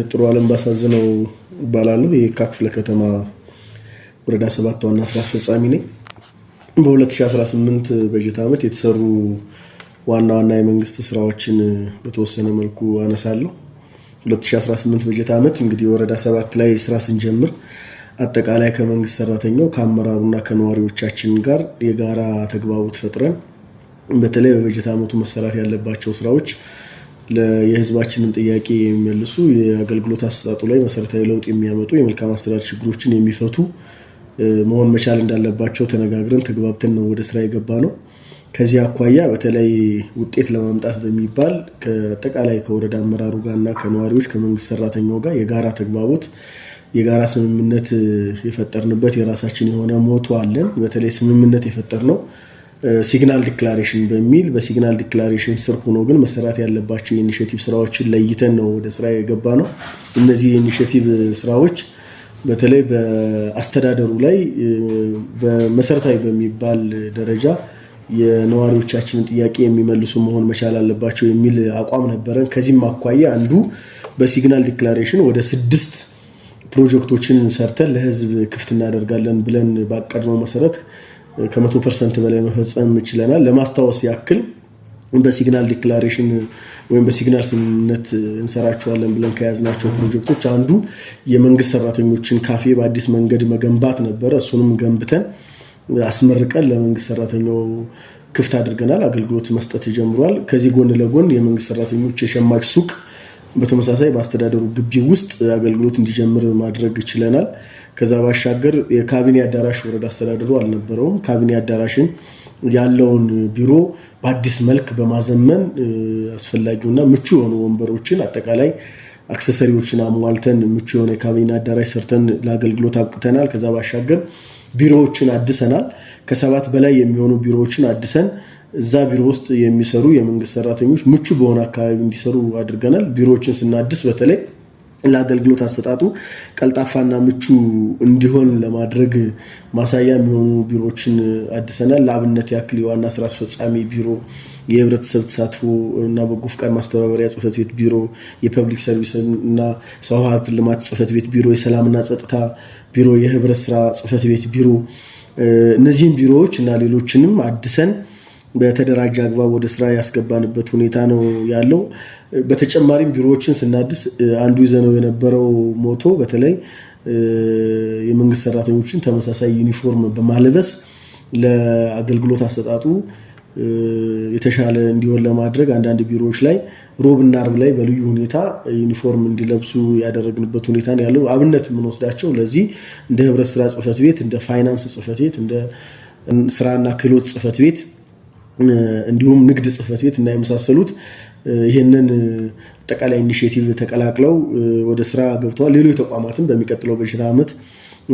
ጥሩ ዓለም ባሳዝነው ባላለው የካክፍለ ከተማ ወረዳ 7 ዋና ስራ አስፈጻሚ ነኝ። በ2018 በጀት ዓመት የተሰሩ ዋና የመንግስት ስራዎችን በተወሰነ መልኩ አነሳለሁ። 2018 በጀት ዓመት እንግዲህ ወረዳ 7 ላይ ስራ ስንጀምር አጠቃላይ ከመንግስት ሰራተኛው ከአመራሩና ከነዋሪዎቻችን ጋር የጋራ ተግባቦት ፈጥረን በተለይ በበጀት ዓመቱ መሰራት ያለባቸው ስራዎች ለየህዝባችንን ጥያቄ የሚመልሱ የአገልግሎት አሰጣጡ ላይ መሰረታዊ ለውጥ የሚያመጡ የመልካም አስተዳደር ችግሮችን የሚፈቱ መሆን መቻል እንዳለባቸው ተነጋግረን ተግባብተን ነው ወደ ስራ የገባነው። ከዚህ አኳያ በተለይ ውጤት ለማምጣት በሚባል ከአጠቃላይ ከወረዳ አመራሩ ጋርና ከነዋሪዎች ከመንግስት ሰራተኛው ጋር የጋራ ተግባቦት የጋራ ስምምነት የፈጠርንበት የራሳችን የሆነ ሞቶ አለን። በተለይ ስምምነት የፈጠርነው ሲግናል ዲክላሬሽን በሚል በሲግናል ዲክላሬሽን ስር ሆኖ ግን መሰራት ያለባቸው የኢኒሼቲቭ ስራዎችን ለይተን ነው ወደ ስራ የገባነው። እነዚህ የኢኒሼቲቭ ስራዎች በተለይ በአስተዳደሩ ላይ በመሰረታዊ በሚባል ደረጃ የነዋሪዎቻችንን ጥያቄ የሚመልሱ መሆን መቻል አለባቸው የሚል አቋም ነበረን። ከዚህም አኳያ አንዱ በሲግናል ዲክላሬሽን ወደ 6 ፕሮጀክቶችን ሰርተን ለህዝብ ክፍት እናደርጋለን ብለን ባቀድነው መሰረት ከ100% በላይ መፈጸም ችለናል። ለማስታወስ ያክል በሲግናል ዲክላሬሽን ወይም በሲግናል ስምምነት እንሰራቸዋለን ብለን ከያዝናቸው ፕሮጀክቶች አንዱ የመንግስት ሰራተኞችን ካፌ በአዲስ መንገድ መገንባት ነበረ። እሱንም ገንብተን አስመርቀን ለመንግስት ሰራተኛው ክፍት አድርገናል። አገልግሎት መስጠት ጀምሯል። ከዚህ ጎን ለጎን የመንግስት ሰራተኞች የሸማች ሱቅ በተመሳሳይ በአስተዳደሩ ግቢ ውስጥ አገልግሎት እንዲጀምር ማድረግ ችለናል። ከዛ ባሻገር የካቢኔ አዳራሽ ወረዳ አስተዳደሩ አልነበረውም። ካቢኔ አዳራሽን ያለውን ቢሮ በአዲስ መልክ በማዘመን አስፈላጊውና ምቹ የሆኑ ወንበሮችን አጠቃላይ አክሰሰሪዎችን አሟልተን ምቹ የሆነ የካቢኔ አዳራሽ ሰርተን ለአገልግሎት አብቅተናል። ከዛ ባሻገር ቢሮዎችን አድሰናል። ከ7 በላይ የሚሆኑ ቢሮዎችን አድሰን እዛ ቢሮ ውስጥ የሚሰሩ የመንግስት ሰራተኞች ምቹ በሆነ አካባቢ እንዲሰሩ አድርገናል። ቢሮዎችን ስናድስ በተለይ ለአገልግሎት አሰጣጡ ቀልጣፋና ምቹ እንዲሆን ለማድረግ ማሳያ የሚሆኑ ቢሮዎችን አድሰናል። ለአብነት ያክል የዋና ስራ አስፈጻሚ ቢሮ፣ የህብረተሰብ ተሳትፎ እና በጎ ፍቃድ ማስተባበሪያ ጽህፈት ቤት ቢሮ፣ የፐብሊክ ሰርቪስ እና ሰው ሀብት ልማት ጽህፈት ቤት ቢሮ፣ የሰላምና ጸጥታ ቢሮ፣ የህብረት ስራ ጽህፈት ቤት ቢሮ እነዚህን ቢሮዎች እና ሌሎችንም አድሰን በተደራጀ አግባብ ወደ ስራ ያስገባንበት ሁኔታ ነው ያለው። በተጨማሪም ቢሮዎችን ስናድስ አንዱ ይዘነው የነበረው ሞቶ በተለይ የመንግስት ሰራተኞችን ተመሳሳይ ዩኒፎርም በማልበስ ለአገልግሎት አሰጣጡ የተሻለ እንዲሆን ለማድረግ አንዳንድ ቢሮዎች ላይ ሮብና አርብ ላይ በልዩ ሁኔታ ዩኒፎርም እንዲለብሱ ያደረግንበት ሁኔታ ነው ያለው። አብነት የምንወስዳቸው ለዚህ እንደ ህብረት ስራ ጽህፈት ቤት፣ እንደ ፋይናንስ ጽህፈት ቤት፣ እንደ ስራና ክህሎት ጽህፈት ቤት እንዲሁም ንግድ ጽህፈት ቤት እና የመሳሰሉት ይሄንን አጠቃላይ ኢኒሼቲቭ ተቀላቅለው ወደ ስራ ገብተዋል። ሌሎች ተቋማትን በሚቀጥለው በጀት ዓመት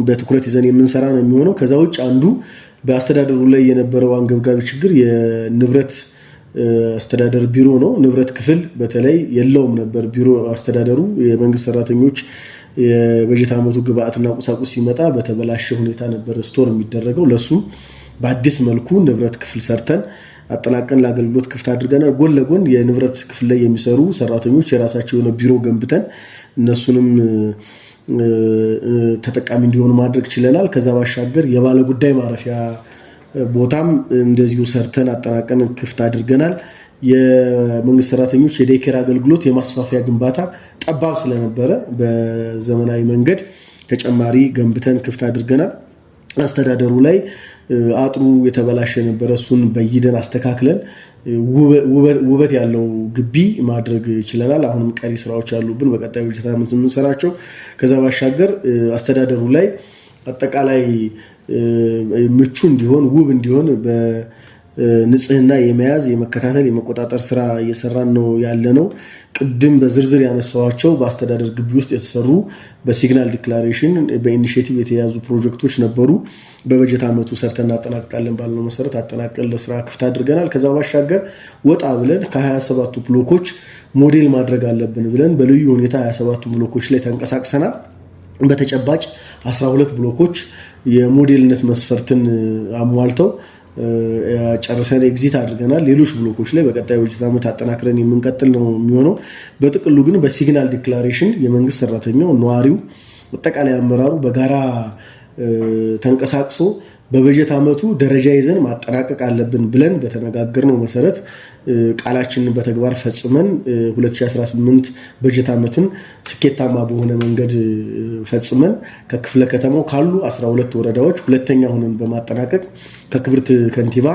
በትኩረት ይዘን የምንሰራ ነው የሚሆነው። ከዛ ውጭ አንዱ በአስተዳደሩ ላይ የነበረው አንገብጋቢ ችግር የንብረት አስተዳደር ቢሮ ነው። ንብረት ክፍል በተለይ የለውም ነበር ቢሮ አስተዳደሩ። የመንግስት ሰራተኞች የበጀት ዓመቱ ግብአትና ቁሳቁስ ሲመጣ በተበላሸ ሁኔታ ነበር ስቶር የሚደረገው። ለሱም በአዲስ መልኩ ንብረት ክፍል ሰርተን አጠናቀን ለአገልግሎት ክፍት አድርገናል። ጎን ለጎን የንብረት ክፍል ላይ የሚሰሩ ሰራተኞች የራሳቸው የሆነ ቢሮ ገንብተን እነሱንም ተጠቃሚ እንዲሆኑ ማድረግ ችለናል። ከዛ ባሻገር የባለ ጉዳይ ማረፊያ ቦታም እንደዚሁ ሰርተን አጠናቀን ክፍት አድርገናል። የመንግስት ሰራተኞች የዴይኬር አገልግሎት የማስፋፊያ ግንባታ ጠባብ ስለነበረ በዘመናዊ መንገድ ተጨማሪ ገንብተን ክፍት አድርገናል። አስተዳደሩ ላይ አጥሩ የተበላሸ ነበረ። እሱን በይደን አስተካክለን ውበት ያለው ግቢ ማድረግ ችለናል። አሁንም ቀሪ ስራዎች አሉብን በቀጣይ በጀት ዓመት የምንሰራቸው። ከዛ ባሻገር አስተዳደሩ ላይ አጠቃላይ ምቹ እንዲሆን ውብ እንዲሆን በንጽህና የመያዝ የመከታተል የመቆጣጠር ስራ እየሰራን ነው ያለነው። ቅድም በዝርዝር ያነሳዋቸው በአስተዳደር ግቢ ውስጥ የተሰሩ በሲግናል ዲክላሬሽን በኢኒሼቲቭ የተያዙ ፕሮጀክቶች ነበሩ። በበጀት ዓመቱ ሰርተን እናጠናቅቃለን ባልነው መሰረት አጠናቀን ለስራ ክፍት አድርገናል። ከዛ ባሻገር ወጣ ብለን ከ27ቱ ብሎኮች ሞዴል ማድረግ አለብን ብለን በልዩ ሁኔታ 27ቱ ብሎኮች ላይ ተንቀሳቅሰናል። በተጨባጭ 12 ብሎኮች የሞዴልነት መስፈርትን አሟልተው ጨርሰን ኤግዚት አድርገናል። ሌሎች ብሎኮች ላይ በቀጣይ በጀት ዓመት አጠናክረን የምንቀጥል ነው የሚሆነው። በጥቅሉ ግን በሲግናል ዲክላሬሽን የመንግስት ሰራተኛው፣ ነዋሪው፣ አጠቃላይ አመራሩ በጋራ ተንቀሳቅሶ በበጀት ዓመቱ ደረጃ ይዘን ማጠናቀቅ አለብን ብለን በተነጋገርነው መሰረት ቃላችንን በተግባር ፈጽመን 2018 በጀት ዓመትን ስኬታማ በሆነ መንገድ ፈጽመን ከክፍለ ከተማው ካሉ 12 ወረዳዎች ሁለተኛ ሆነን በማጠናቀቅ ከክብርት ከንቲባ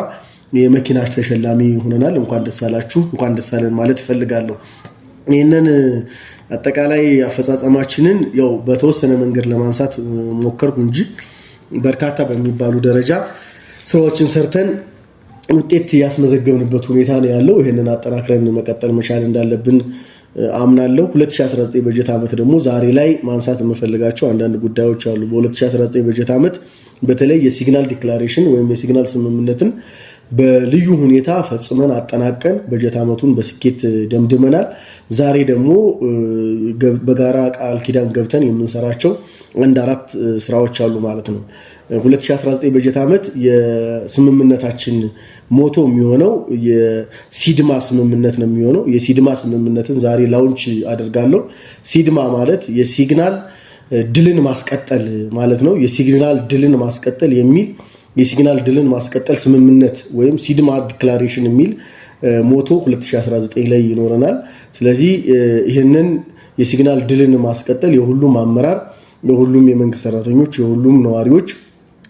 የመኪና ተሸላሚ ሆነናል። እንኳን ደስ አላችሁ፣ እንኳን ደስ አለን ማለት እፈልጋለሁ። ይህንን አጠቃላይ አፈጻጸማችንን ያው በተወሰነ መንገድ ለማንሳት ሞከርኩ እንጂ በርካታ በሚባሉ ደረጃ ስራዎችን ሰርተን ውጤት ያስመዘገብንበት ሁኔታ ነው ያለው። ይሄንን አጠናክረን መቀጠል መቻል እንዳለብን አምናለሁ። 2019 በጀት ዓመት ደግሞ ዛሬ ላይ ማንሳት የምፈልጋቸው አንዳንድ ጉዳዮች አሉ። በ2019 በጀት ዓመት በተለይ የሲግናል ዲክላሬሽን ወይም የሲግናል ስምምነትን በልዩ ሁኔታ ፈጽመን አጠናቀን በጀት ዓመቱን በስኬት ደምድመናል። ዛሬ ደግሞ በጋራ ቃል ኪዳን ገብተን የምንሰራቸው አንድ 4 ስራዎች አሉ ማለት ነው። 2019 በጀት ዓመት የስምምነታችን ሞቶ የሚሆነው የሲድማ ስምምነት ነው የሚሆነው። የሲድማ ስምምነትን ዛሬ ላውንች አደርጋለሁ። ሲድማ ማለት የሲግናል ድልን ማስቀጠል ማለት ነው። የሲግናል ድልን ማስቀጠል የሚል የሲግናል ድልን ማስቀጠል ስምምነት ወይም ሲድማ ዲክላሬሽን የሚል ሞቶ 2019 ላይ ይኖረናል። ስለዚህ ይህንን የሲግናል ድልን ማስቀጠል የሁሉም አመራር፣ የሁሉም የመንግስት ሰራተኞች፣ የሁሉም ነዋሪዎች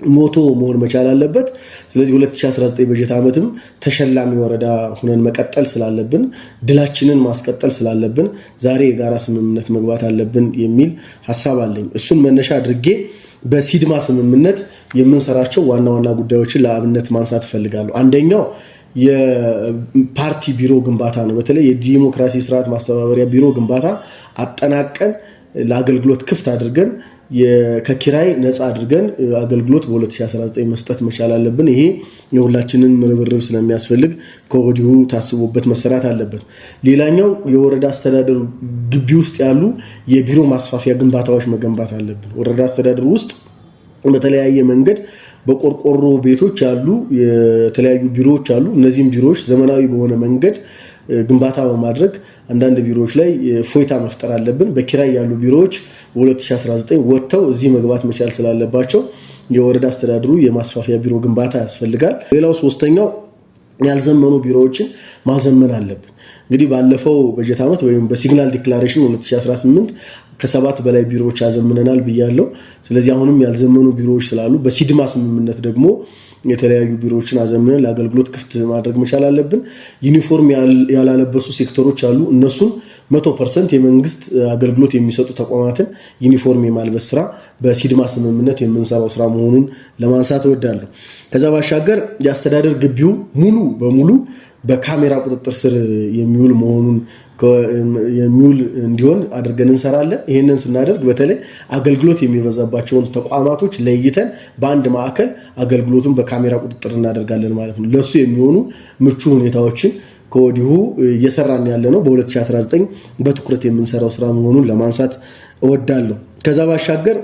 ሞቶ መሆን መቻል አለበት። ስለዚህ 2019 በጀት ዓመትም ተሸላሚ ወረዳ ሆነን መቀጠል ስላለብን፣ ድላችንን ማስቀጠል ስላለብን ዛሬ የጋራ ስምምነት መግባት አለብን የሚል ሐሳብ አለኝ። እሱን መነሻ አድርጌ በሲድማ ስምምነት የምንሰራቸው ዋና ዋና ጉዳዮችን ለአብነት ማንሳት እፈልጋለሁ። አንደኛው የፓርቲ ቢሮ ግንባታ ነው። በተለይ የዲሞክራሲ ስርዓት ማስተባበሪያ ቢሮ ግንባታ አጠናቀን ለአገልግሎት ክፍት አድርገን ከኪራይ ነፃ አድርገን አገልግሎት በ2019 መስጠት መቻል አለብን። ይሄ የሁላችንን ርብርብ ስለሚያስፈልግ ከወዲሁ ታስቦበት መሰራት አለበት። ሌላኛው የወረዳ አስተዳደር ግቢ ውስጥ ያሉ የቢሮ ማስፋፊያ ግንባታዎች መገንባት አለብን። ወረዳ አስተዳደር ውስጥ በተለያየ መንገድ በቆርቆሮ ቤቶች ያሉ የተለያዩ ቢሮዎች አሉ። እነዚህም ቢሮዎች ዘመናዊ በሆነ መንገድ ግንባታ በማድረግ አንዳንድ ቢሮዎች ላይ ፎይታ መፍጠር አለብን። በኪራይ ያሉ ቢሮዎች በ2019 ወጥተው እዚህ መግባት መቻል ስላለባቸው የወረዳ አስተዳደሩ የማስፋፊያ ቢሮ ግንባታ ያስፈልጋል። ሌላው ሶስተኛው ያልዘመኑ ቢሮዎችን ማዘመን አለብን። እንግዲህ ባለፈው በጀት ዓመት ወይም በሲግናል ዲክላሬሽን 2018 ከ7 በላይ ቢሮዎች ያዘምነናል ብያለሁ። ስለዚህ አሁንም ያልዘመኑ ቢሮዎች ስላሉ በሲድማ ስምምነት ደግሞ የተለያዩ ቢሮዎችን አዘምነን ለአገልግሎት ክፍት ማድረግ መቻል አለብን። ዩኒፎርም ያላለበሱ ሴክተሮች አሉ። እነሱን 100% የመንግስት አገልግሎት የሚሰጡ ተቋማትን ዩኒፎርም የማልበስ ስራ በሲድማ ስምምነት የምንሰራው ስራ መሆኑን ለማንሳት እወዳለሁ። ከዛ ባሻገር የአስተዳደር ግቢው ሙሉ በሙሉ በካሜራ ቁጥጥር ስር የሚውል እንዲሆን አድርገን እንሰራለን። ይሄንን ስናደርግ በተለይ አገልግሎት የሚበዛባቸውን ተቋማቶች ለይተን በአንድ ማዕከል አገልግሎቱን በካሜራ ቁጥጥር እናደርጋለን ማለት ነው። ለሱ የሚሆኑ ምቹ ሁኔታዎችን ከወዲሁ እየሰራን ያለ ነው። በ2019 በትኩረት የምንሰራው ስራ መሆኑን ለማንሳት እወዳለሁ። ከዛ ባሻገር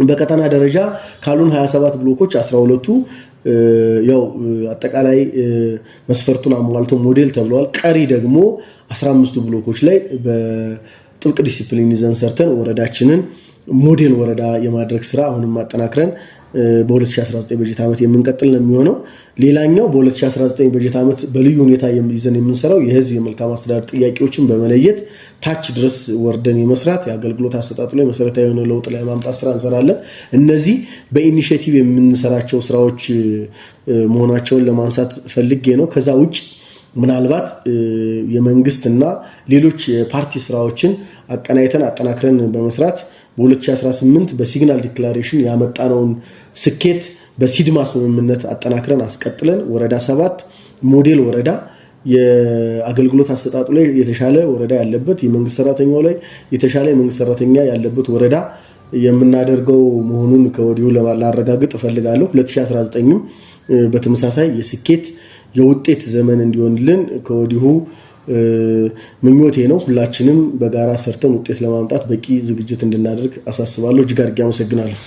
በቀጠና ደረጃ ካሉን 27 ብሎኮች 12ቱ ያው አጠቃላይ መስፈርቱን አሟልተው ሞዴል ተብለዋል። ቀሪ ደግሞ 15ቱ ብሎኮች ላይ በጥብቅ ዲሲፕሊን ይዘን ሰርተን ወረዳችንን ሞዴል ወረዳ የማድረግ ስራ አሁንም ማጠናክረን በ2019 በጀት ዓመት የምንቀጥል ነው የሚሆነው። ሌላኛው በ2019 በጀት ዓመት በልዩ ሁኔታ ይዘን የምንሰራው የህዝብ የመልካም አስተዳደር ጥያቄዎችን በመለየት ታች ድረስ ወርደን የመስራት የአገልግሎት አሰጣጡ ላይ መሰረታዊ የሆነ ለውጥ ላይ ማምጣት ስራ እንሰራለን። እነዚህ በኢኒሼቲቭ የምንሰራቸው ስራዎች መሆናቸውን ለማንሳት ፈልጌ ነው። ከዛ ውጭ ምናልባት የመንግስትና ሌሎች የፓርቲ ስራዎችን አቀናይተን አጠናክረን በመስራት በ2018 በሲግናል ዲክላሬሽን ያመጣነውን ስኬት በሲድማ ስምምነት አጠናክረን አስቀጥለን ወረዳ 7 ሞዴል ወረዳ የአገልግሎት አሰጣጡ ላይ የተሻለ ወረዳ ያለበት የመንግስት ሰራተኛው ላይ የተሻለ የመንግስት ሰራተኛ ያለበት ወረዳ የምናደርገው መሆኑን ከወዲሁ ላረጋግጥ እፈልጋለሁ። 2019ም በተመሳሳይ የስኬት የውጤት ዘመን እንዲሆንልን ከወዲሁ ምኞቴ ነው። ሁላችንም በጋራ ሰርተን ውጤት ለማምጣት በቂ ዝግጅት እንድናደርግ አሳስባለሁ። እጅግ አድርጌ አመሰግናለሁ።